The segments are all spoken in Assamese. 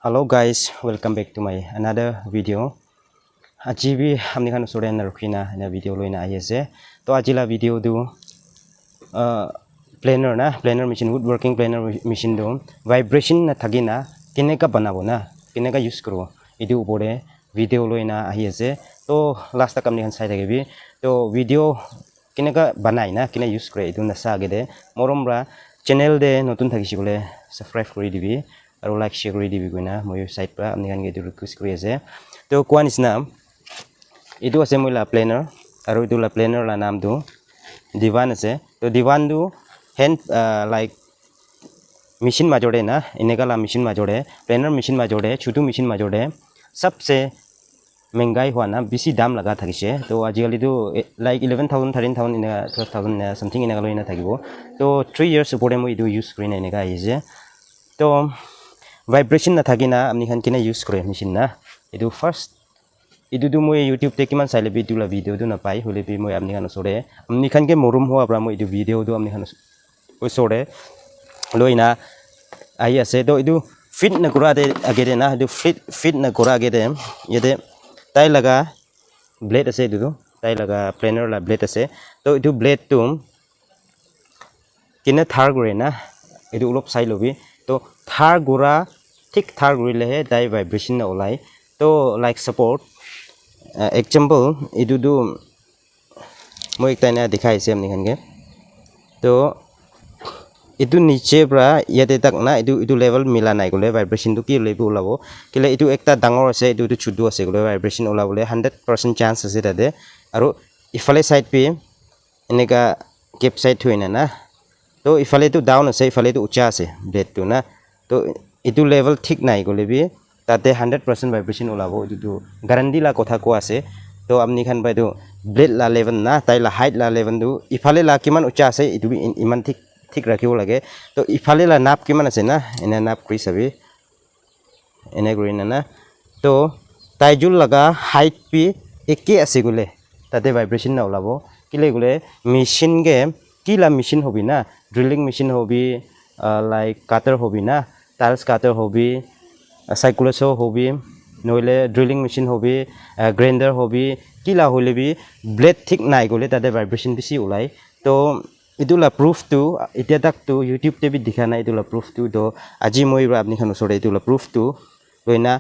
Hello guys, welcome back to my another video. Aji bi हमने खान सोरे न रुखिना ना video लोइना आये से तो आजिला video do planer machine woodworking planer machine do vibration na thagina किने का बनाबो ना किने का use करो इदि ऊपरे video लोइना आये से तो last तक हमने खान साइड भी तो video किने का बनाई ना किने use करे इदु नसा आगे दे मोरमरा channel दे नतुन थाकिसि बोले subscribe करि दिबि আৰু লাইক শেয়াৰ কৰি দিবি কইনা মই সাইড পৰা আপনি কান গেটো ৰিকুৱেষ্ট কৰি আছে তো কোৱা নিচিনা এটো আছে মইলা প্লেনাৰ আৰু এটোলা প্লেনাৰ লা নামটো দিৱান আছে তো দিৱানটো হেণ্ড লাইক মেশিন মাজৰে না এনেকালা মেশিন মাজৰে প্লেনাৰ মেশিন মাজৰে ছোটো মেশিন মাজৰে सबसे महंगाई हुआ ना बेसी दाम लगा থাকিছে তো আজিকালি তো লাইক 11000 13000 ইনা 12000 समथिंग ইনা লৈ না থাকিব তো 3 ইয়ার্স উপরে মই ইটো ইউজ কৰি না এনেকা আহিছে তো vibration na thagi na amni khan kina use kore machine na edu first edu du moi youtube te kiman saile video du na pai hole bi moi amni khan sore amni khan ke morum ho abra moi edu video du amni khan sore loina ai ase to edu fit na kura de agede na edu fit na kura agede yede tai laga blade ase edu tai laga planer la blade ase to edu blade tu kina thar gore na edu ulop sai lobi तो थार गोरा ठीक थार गोरिले है दाई वाइब्रेशन ना ओलाई तो लाइक सपोर्ट एग्जांपल इदु दु मो एक टाइना दिखाइ से हमनि खनगे तो इदु नीचे ब्रा यते तक ना इदु लेवल मिला नाइ गले वाइब्रेशन दु की लेबु ओलाबो किले इदु एकटा डांगर আছে इदु छुदु আছে गले वाइब्रेशन ओलाबले 100% चांस আছে तादे आरो इफाले साइड पे एनेका केप साइड होइना ना तो इफाले तो डाउन আছে इफाले तो उच्चा আছে ब्लेड तो ना तो इटु लेवल ठीक নাই গলে বি তাতে 100% ভাইব্রেশন ওলাবো ইটু গ্যারান্টি লা কথা কো আছে তো আপনি খান বাইদো ব্লেড লা লেভেল না তাই লা হাইট লা লেভেল দু ইফালে লা কিমান উচ্চা আছে ইটু ইমান ঠিক রাখিব লাগে তো ইফালে লা নাপ কিমান আছে না এনে নাপ কৰি সাবি এনে কৰি না তো তাইজুল লাগা হাইট পি একে আছে গলে তাতে ভাইব্রেশন না ওলাবো কিলে গলে মেশিন গে কিলা মেশিন হবি না ड्रिलिंग मशीन होबी लाइक काटर होबी ना टाइल्स काटर होबी साइकुलसो होबी नोले ड्रिलिंग मशीन होबी ग्राइंडर होबी किला होले भी ब्लेड ठीक नाइ गले तादे वाइब्रेशन बेसी उलाई तो इदुला प्रूफ टू इতিয়া तक तो YouTube ते भी दिखा ना इदुला प्रूफ टू तो আজি মই आपनि खान सरे इदुला प्रूफ टू लइना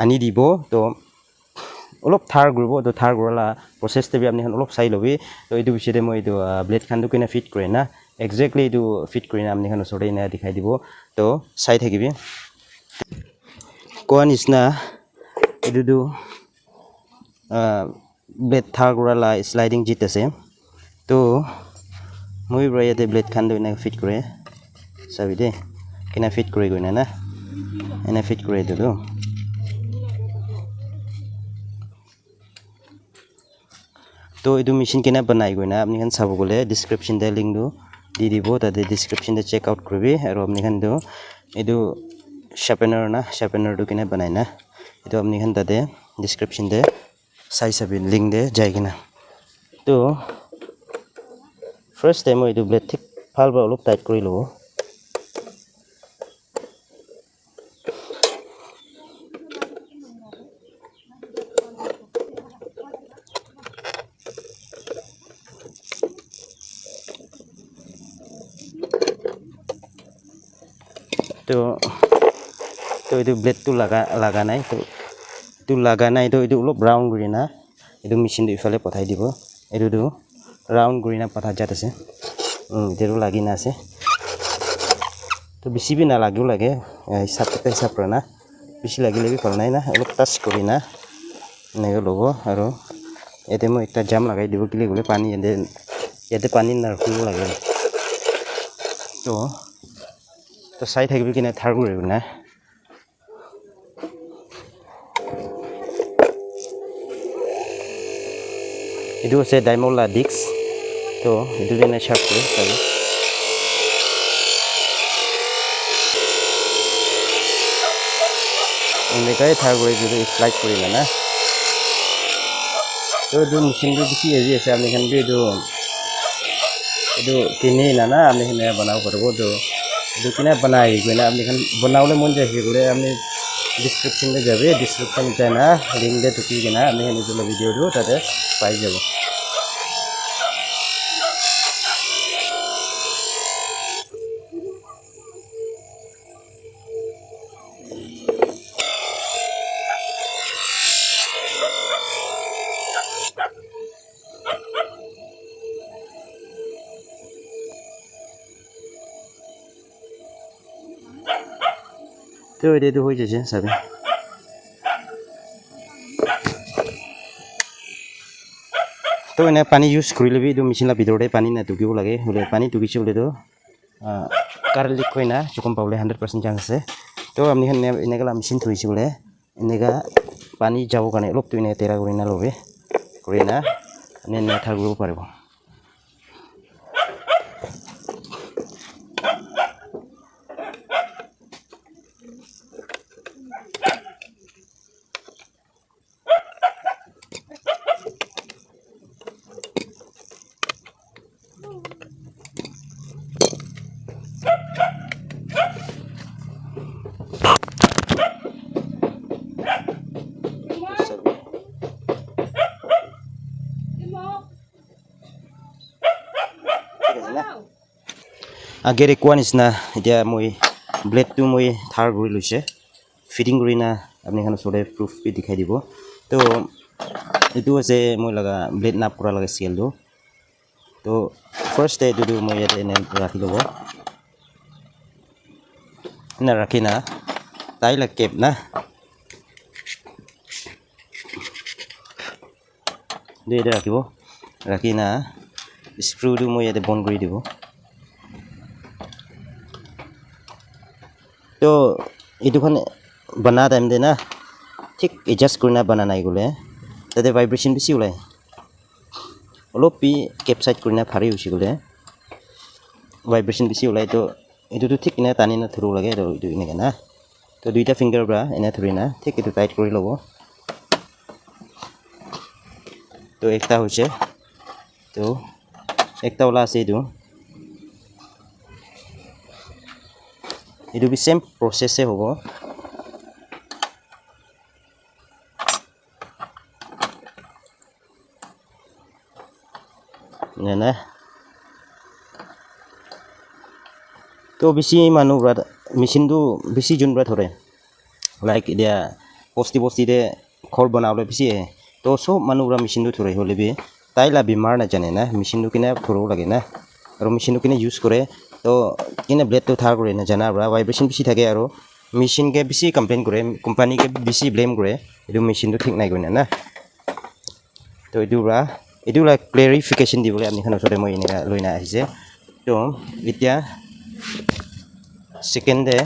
आनि दिबो तो অলপ থাৰ গ্ৰুব তো থাৰ গৰলা প্ৰসেস তে বি আপনি খান অলপ চাই লবি তো ইদু বিশেদে মই ইদু ব্লেড খান দু কিনা ফিট কৰে না एक्जेक्टली इदु फिट কৰি না আপনি খান সৰে না দেখাই দিব তো চাই থাকিবি কোৱা নিচিনা ইদু দু ব্লেড থাৰ গৰলা স্লাইডিং জিত আছে তো মই ব্ৰাইতে ব্লেড খান দু না ফিট কৰে চাবি দে কিনা ফিট কৰি গইনা না এনা ফিট কৰি দিলো तो इदु मशीन केना बनाइ गइना आपनि खान साबो गले डिस्क्रिप्शन दे लिंक दु দি দিব তাতে ডেসক্রিপশন দে চেক আউট করবি আর আপনি খান দো এদু শার্পেনার না শার্পেনার দু কিনা বানাই না এদু আপনি খান তাতে ডেসক্রিপশন দে সাই সাবি লিংক দে যাই কিনা তো ফার্স্ট টাইম এদু ব্লেড ঠিক ভাল বা অলপ টাইট কৰি লব तो इदु ब्लेड तो लगा নাই तो लगा নাই तो इदु অলপ ব্রাউন কৰি না इदु মেশিন দু ইফালে পঠাই দিব इदु দু ৰাউন্ড কৰি না পঠা যাত আছে ইদেরো লাগি না আছে তো বেছি বি না লাগিও লাগে হিসাব না বেছি লাগিলে বি ফল নাই না অলপ টাচ কৰি না নেগে লব আৰু এতে মই একটা জাম লাগাই দিব কিলে গলে পানী এতে পানী না ৰাখিব লাগে তো চাই থাকিবি কিনা থাৰ কৰিব না इदु আছে ডাইমোলা ডিক্স তো ইদু দিনা শাৰ্প কৰে তাই এনেকাই থাৰ কৰি যদি স্লাইড কৰিলা না তো এইটো মেচিনটো বেছি হেৰি আছে আপুনি খান এইটো কিনি না আপুনি খানে বনাব পাৰিব তো এইটো কিনে বনাই কিনে আপুনি খান বনাবলৈ মন যায় সেইগুলো আপনি ডিসক্রিপশনে যাবে ডিসক্রিপশন চাই না লিঙ্ক দিয়ে ঢুকি কিনা আপনি খান ভিডিওটো তাতে পাই যাব তো এটাতো হয়ে যাচ্ছে সাবে তো এনে পানী ইউজ কৰি লবি এইটো মেচিনৰ ভিতৰতে পানী নাটুকিব লাগে হ'লে পানী টুকিছে হ'লেতো কাৰেণ্ট লিক হয় না চকম পাবলৈ 100% চান্স আছে তো আপুনি এনেকৈ মেচিন থৈছে বোলে এনেকৈ পানী যাবৰ কাৰণে অলপতো এনে তেৰা কৰি না ল'বে কৰি না এনে ঠাৰ কৰিব পাৰিব আগেৰে কোৱা নিচিনা এতিয়া মই ব্লেডটো মই ধাৰ কৰি লৈছে ফিটিং কৰি না আপুনি এখন ওচৰতে প্ৰুফ দেখাই দিব তো এইটো আছে মই লগা ব্লেড নাপ কৰা লাগে স্কেলটো তো ফাৰ্ষ্ট এইটো মই ইয়াতে এনে ৰাখি ল'ব না ৰাখি না তাই লাগ কেপ না এইটো ৰাখিব ৰাখি না স্ক্ৰুটো মই ইয়াতে বন্ধ কৰি দিব তো এইটোখন বনা টাইম দে না ঠিক এডজাষ্ট কৰি না বনা নাই গ'লে তাতে ভাইব্ৰেশ্যন বেছি ওলায় অলপ কেপ চাইড কৰি না ভাৰী হৈছে গ'লে ভাইব্ৰেশ্যন বেছি ওলায় তো এইটোতো ঠিক এনে টানি না ধৰিব লাগে আৰু এইটো এনেকৈ না তো দুইটা ফিংগাৰৰ পৰা এনে ধৰি না ঠিক এইটো টাইট কৰি ল'ব তো একটা হৈছে তো একটা ওলা আছে এইটো বি সেম প্ৰচেছে হ'ব না তো বেছি মানুহবোৰে মেচিনটো বেছি যোনবোৰে ধৰে লাইক এতিয়া বস্তিতে ঘৰ বনাবলৈ বেছি তো চব মানুহবোৰে মেচিনটো ধৰে হ'লে বি তাইলা বেমাৰ নাজানে না মেচিনটো কিনে ধৰিব লাগে না আৰু মেচিনটো কিনে ইউজ কৰে তো কিনে ব্লেডটো ধাৰ কৰে নাজানা আৰু ভাইব্ৰেশ্যন বেছি থাকে আৰু মেচিনকে বেছি কমপ্লেইন কৰে কোম্পানীকে বেছি ব্লেম কৰে এইটো মেচিনটো ঠিক নাই কৰি না তো এইটো ক্লেৰিফিকেশ্যন দিবলৈ আপুনি ওচৰতে মই এনেকৈ লৈ না আহিছে তো এতিয়া সেকেন্ডে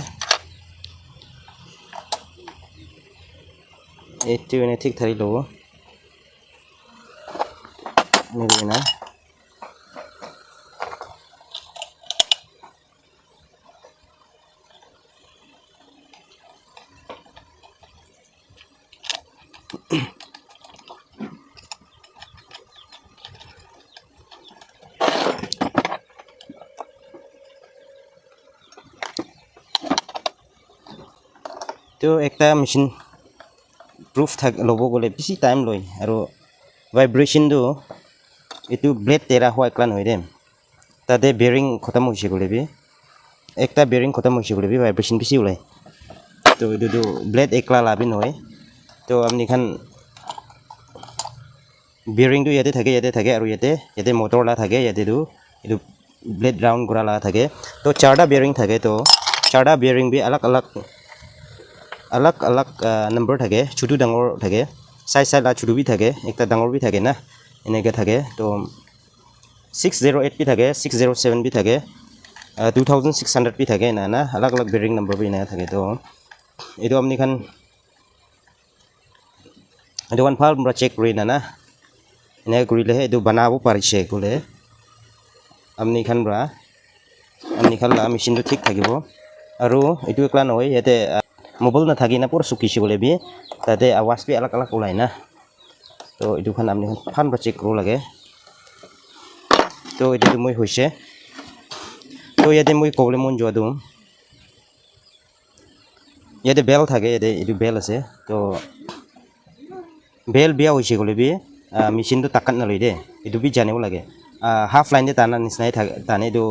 এইটো এনে ঠিক ধাৰি ল'ব এনেকৈ না তো একটা মেচিন প্ৰুফ ল'ব গ'লে বেছি টাইম লয় আৰু ভাইব্ৰেশ্যনটো এইটো ব্লেড তেৰা হোৱা একলা নহয় দে তাতে বেৰিং খতম হৈছে গ'লে একটা বেৰিং খতম হৈছে গ'লে ভাইব্ৰেশ্যন বেছি ওলায় তো এইটোতো ব্লেড একলা লাভি নহয় তো আপুনি খান বেৰিংটো ইয়াতে থাকে আৰু ইয়াতে মটৰ লা থাকে ইয়াতেতো এইটো ব্লেড ৰাউণ্ড কৰা লা থাকে তো চাৰটা বেৰিং থাকে তো চাৰটা বেৰিং বি अलग अलग नंबर থাকে ছোটো ডাঙৰ থাকে সাইজ লা ছোটো বি থাকে একটা ডাঙৰ বি থাকে না এনেকৈ থাকে তো 608 বি থাকে 607 বি থাকে 2600 বি থাকে না अलग अलग বেৰিং নম্বৰ বি না থাকে তো এইটো আপনি খান এইটো ওয়ান ফাল আমরা চেক কৰি না এনেকৈ কৰিলেহে এইটো বনাব পাৰিছে ক'লে আপনি খান মেচিনটো ঠিক থাকিব আৰু এইটো একলা নহয় ইয়াতে মোবাইল নাথাকি না পুৰা চুকিছে বোলে বি তাতে আৱাজ বি अलग अलग ওলায় না তো এইটোখান আপনি ফান বা চেক কৰিব লাগে তো এইটো মই হৈছে তো ইয়াতে মই ক'বলৈ মন যোৱাটো ইয়াতে বেল থাকে ইয়াতে এইটো বেল আছে তো বেল বিয়া হৈছে গ'লে বি মেচিনটো টাকাত নলয় দে এইটো বি জানিব লাগে হাফ লাইনে টানা নিচিনাই থাকে টানে এইটো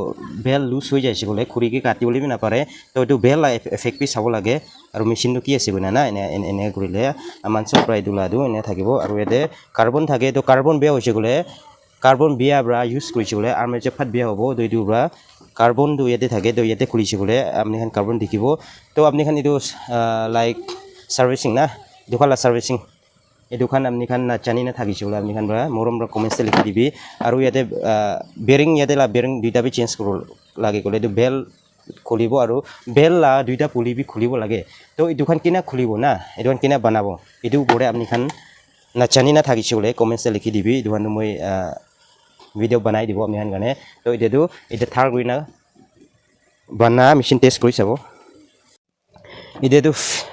বেল লুজ হৈ যাইছে গ'লে খুৰীকে কাটিবলৈ বি নাপাৰে তো এইটো বেল এফেক্ট বি চাব লাগে আৰু মেচিনটো কি আছে বনাই না এনে কৰিলে মাঞ্চৰ পৰা এইটো লাডু এনে থাকিব আৰু ইয়াতে কাৰ্বন থাকে তো কাৰ্বন বেয়া হৈছে গ'লে কাৰ্বন বিয়া পৰা ইউজ কৰিছে গ'লে আৰ্মেচাৰ ফাট বিয়া হ'ব তো এইটোৰ পৰা কাৰ্বনটো ইয়াতে থাকে তো ইয়াতে খুলিছে গ'লে আপুনি খান কাৰ্বন দেখিব তো আপুনি খান এইটো লাইক সাৰ্ভিসিং না দুখালা সাৰ্ভিসিং এইটোখান আপনি খান জানি না থাকিছে বলে আপনি খান মৰম কমেন্টে লিখি দিবি আৰু ইয়াতে বেৰিং ইয়াতে বেৰিং দুইটা বি চেঞ্জ কৰিব লাগে গ'লে এইটো বেল খুলিব আৰু বেল দুইটা পুলি বি খুলিব লাগে তো এইটোখান কিনা খুলিব না এইটোখান কিনা বনাব এইটো ওপৰে আপনি খান নাজানি না থাকিছে বলে কমেন্টে লিখি দিবি এইটোখান মই ভিডিঅ' বনাই দিব আপনি খান কাৰণে তো এতিয়া থাৰ কৰি না বনা মেচিন টেষ্ট কৰি চাব এতিয়াতো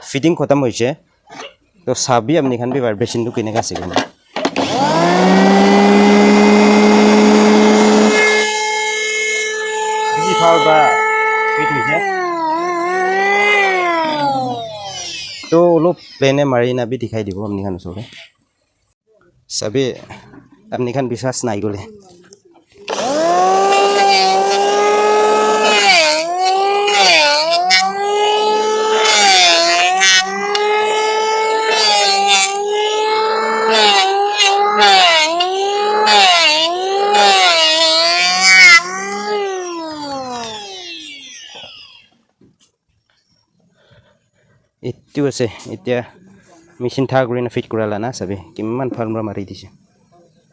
ফিটিং খতম হৈছে তো চাবি আপনি খান বি ভাইব্ৰেশ্যনটো কেনেকৈ আছে কিন্তু বেছি ভাল বা ফিট হৈছে তো অলপ প্লেনে মাৰি নাবি দেখাই দিব আপনি খান ওচৰতে চাবি আপনি খান বিশ্বাস নাই গ'লে এইটো আছে এতিয়া মেচিন থাৰ কৰি ফিট কৰালা না চাবি কিমান ভাল মাৰি দিছে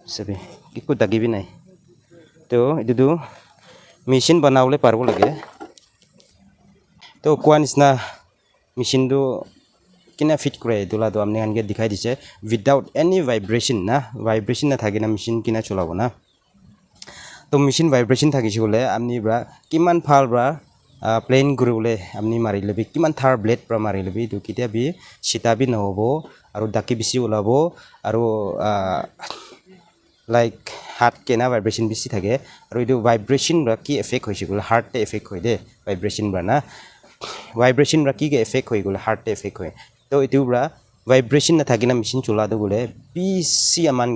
চাবি একো দাগিবি নাই তো এইটোতো মেচিন বনাবলৈ পাৰিব লাগে তো কোৱা নিচিনা মেচিনটো কিনা ফিট কৰে এইটোলাটো আপুনি এনেকৈ দেখাই দিছে উইদাউট এনি ভাইব্ৰেশ্যন না ভাইব্ৰেশ্যন নাথাকে না মেচিন কিনা চলাব না তো মেচিন ভাইব্ৰেশ্যন থাকিছে বোলে আপুনি পৰা কিমান ভাল পৰা প্লেন কৰিবলৈ আপুনি মাৰি ল'বি কিমান থাৰ ব্লেড পৰা মাৰি ল'বি এইটো কেতিয়া বি চিটা বি নহ'ব আৰু ডাকি বেছি ওলাব আৰু লাইক হাত কেনা ভাইব্ৰেশ্যন বেছি থাকে আৰু এইটো ভাইব্ৰেশ্যন বা কি এফেক্ট হৈছে গ'লে হাৰ্টে এফেক্ট হয় দে ভাইব্ৰেশ্যন বা না ভাইব্ৰেশ্যন বা কি এফেক্ট হৈ গ'লে হাৰ্টে এফেক্ট হয় তো এইটোৰ পৰা ভাইব্ৰেশ্যন নাথাকে না মেচিন চলাটো গ'লে বেছি আমাৰ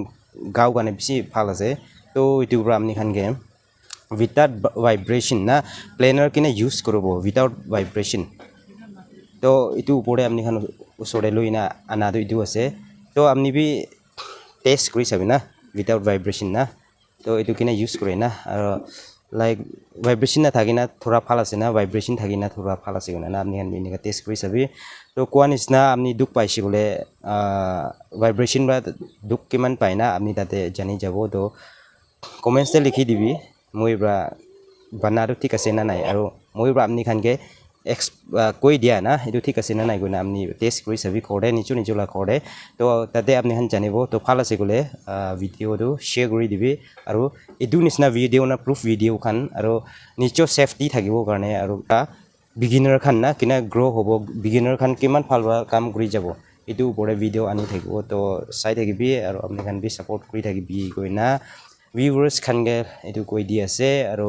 গাঁও কাৰণে বেছি ভাল আছে তো এইটোৰ পৰা আপুনি খানগে উইদাউট ভাইব্ৰেশ্যন না প্লেনাৰ কিনে ইউজ কৰিব উইদাউট ভাইব্ৰেশ্যন তো এইটো ওপৰে আপুনি খান ওচৰতে লৈ না আনাটো এইটো আছে তো আপুনি বি টেষ্ট কৰি চাবি না উইদাউট ভাইব্ৰেশ্যন না তো এইটো কিনে ইউজ কৰে না আৰু লাইক ভাইব্ৰেশ্যন নাথাকে না থোৰা ভাল আছে না ভাইব্ৰেশ্যন থাকি না থোৰা ভাল আছে না আপুনি এনেকৈ টেষ্ট কৰি চাবি তো কোৱা নিচিনা আপুনি দুখ পাইছে বোলে ভাইব্ৰেশ্যন বা দুখ কিমান পায় না আপুনি তাতে জানি যাব তো কমেণ্টছে লিখি দিবি মই পৰা বনাটো ঠিক আছে না নাই আৰু মই পৰা আপুনি খানকে কৈ দিয়া না এইটো ঠিক আছে না নাই গৈ না আপুনি টেষ্ট কৰি চাবি কৰে নিজলা কৰে তো তাতে আপুনি খান জানিব তো ভাল আছে গ'লে ভিডিঅ'টো শ্বেয়াৰ কৰি দিবি আৰু এইটো নিচিনা ভিডিঅ' না প্ৰুফ ভিডিঅ' খান আৰু নিজৰ ছেফটি থাকিবৰ কাৰণে আৰু বিগিনাৰ খান না কিনা গ্ৰ' হ'ব বিগিনাৰ খান কিমান ভাল কাম কৰি যাব এইটো ওপৰে ভিডিঅ' আনি থাকিব তো চাই থাকিবি আৰু আপুনি খান বি ছাপৰ্ট কৰি থাকিবি গৈ না ভিউৱাৰ্ছ খানকে এইটো কৈ দি আছে আৰু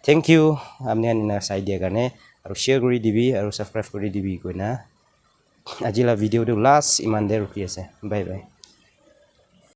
থেংক ইউ আপুনি চাই দিয়াৰ কাৰণে আৰু শ্বেয়াৰ কৰি দিবি আৰু ছাবস্ক্ৰাইব কৰি দিবি গৈ না আজিলা ভিডিঅ'টো লাষ্ট ইমান দেৰি ৰখি আছে বাই বাই